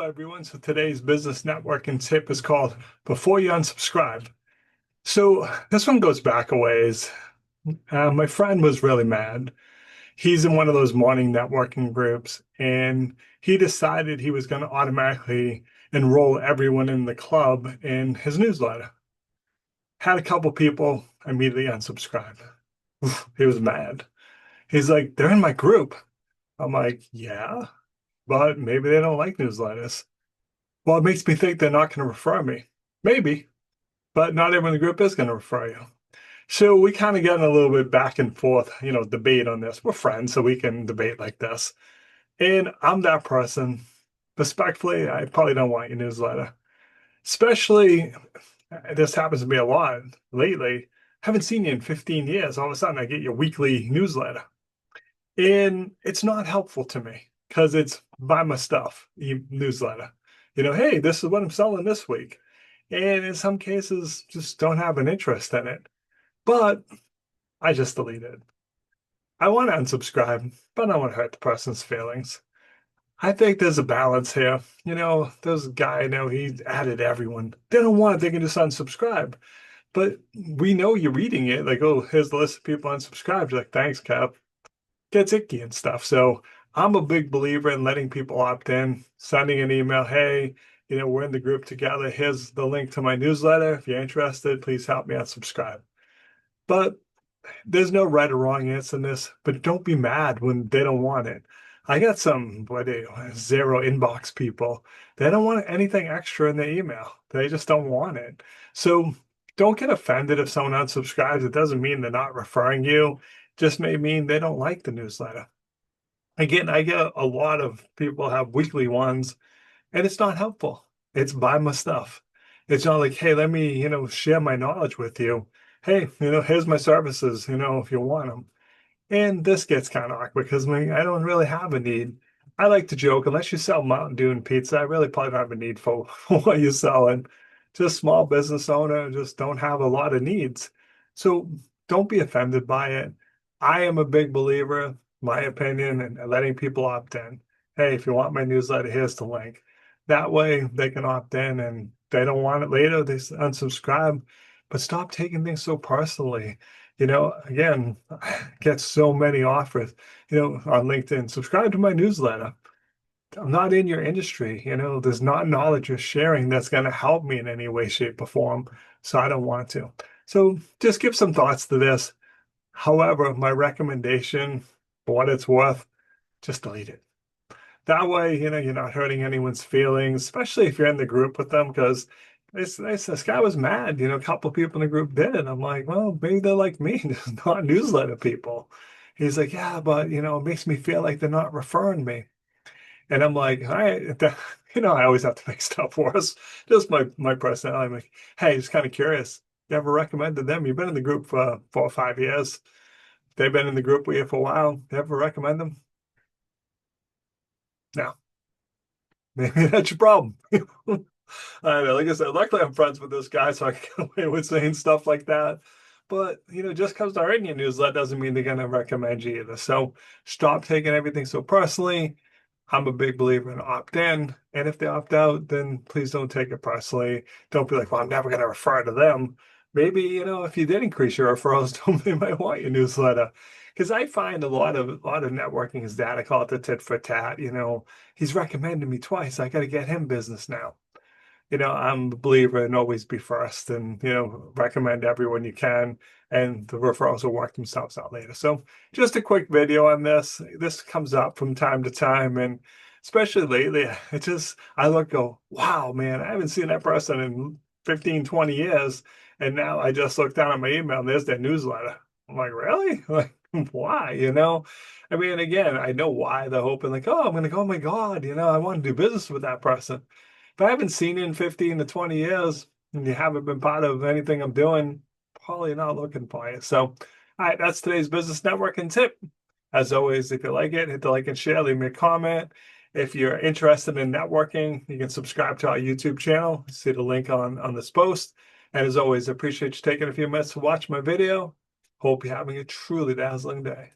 Everyone. So today's business networking tip is called Before You Unsubscribe. So this one goes back a ways. My friend was really mad. He's in one of those morning networking groups, and he decided he was going to automatically enroll everyone in the club in his newsletter. Had a couple people immediately unsubscribe. He was mad. He's like, they're in my group. I'm like, yeah, but maybe they don't like newsletters. Well, it makes me think they're not going to refer me. Maybe, but not everyone in the group is going to refer you. So we kind of get in a little bit back and forth, debate on this. We're friends, so we can debate like this. And I'm that person. Respectfully, I probably don't want your newsletter. Especially, this happens to me a lot lately. Haven't seen you in 15 years. All of a sudden, I get your weekly newsletter. And it's not helpful to me because it's buy my stuff newsletter. Hey, this is what I'm selling this week. And in some cases, just don't have an interest in it. But I just delete it. I want to unsubscribe, but I don't want to hurt the person's feelings. I think there's a balance here. There's a guy I know, he added everyone. They don't want it, they can just unsubscribe. But we know you're reading it, like, oh, here's the list of people unsubscribed. You're like, thanks, Kev. Gets icky and stuff. So I'm a big believer in letting people opt in, sending an email, hey, we're in the group together. Here's the link to my newsletter. If you're interested, please help me unsubscribe. But there's no right or wrong answer in this, but don't be mad when they don't want it. I got some zero inbox people. They don't want anything extra in their email. They just don't want it. So don't get offended if someone unsubscribes. It doesn't mean they're not referring you. It just may mean they don't like the newsletter. Again, I get a lot of people have weekly ones, and it's not helpful. It's buy my stuff. It's not like, hey, let me, share my knowledge with you. Hey, here's my services, if you want them. And this gets kind of awkward because I don't really have a need. I like to joke, unless you sell Mountain Dew and pizza, I really probably don't have a need for what you're selling. Just small business owner, just don't have a lot of needs. So don't be offended by it. I am a big believer, my opinion, in letting people opt in. Hey, if you want my newsletter, here's the link. That way they can opt in, and they don't want it later, they unsubscribe. But stop taking things so personally. Again, I get so many offers, on LinkedIn. Subscribe to my newsletter. I'm not in your industry. There's not knowledge you're sharing that's going to help me in any way, shape, or form. So I don't want to. So just give some thoughts to this. However, my recommendation, for what it's worth, just delete it. That way, you're not hurting anyone's feelings, especially if you're in the group with them, because this guy was mad. A couple of people in the group did it. I'm like, well, maybe they're like me, just not newsletter people. He's like, yeah, but it makes me feel like they're not referring me. And I'm like, all right, I always have to make stuff worse. Just my personality. I'm like, hey, just kind of curious. You ever recommended them? You've been in the group for 4 or 5 years. They've been in the group with you for a while. You ever recommend them? No. Maybe that's your problem. I know, like I said, luckily I'm friends with this guy, so I can get away with saying stuff like that. But, just because they're in your newsletter doesn't mean they're going to recommend you either. So stop taking everything so personally. I'm a big believer in opt in. And if they opt out, then please don't take it personally. Don't be like, well, I'm never going to refer to them. Maybe, if you did increase your referrals, they might want your newsletter. Because I find a lot of networking is that I call it the tit for tat. He's recommended me twice. I got to get him business now. I'm a believer in always be first and, recommend everyone you can, and the referrals will work themselves out later. So just a quick video on this. This comes up from time to time, and especially lately, I go, wow, man, I haven't seen that person in 15, 20 years. And now I just look down at my email and there's their newsletter. I'm like, really? Like, why? I mean, again, I know why they're hoping, like, oh, I'm going to go, oh my God, I want to do business with that person. If I haven't seen you in 15 to 20 years and you haven't been part of anything I'm doing, probably not looking for you. So, all right, that's today's business networking tip. As always, if you like it, hit the like and share, leave me a comment. If you're interested in networking, you can subscribe to our YouTube channel. See the link on this post. And as always, I appreciate you taking a few minutes to watch my video. Hope you're having a truly dazzling day.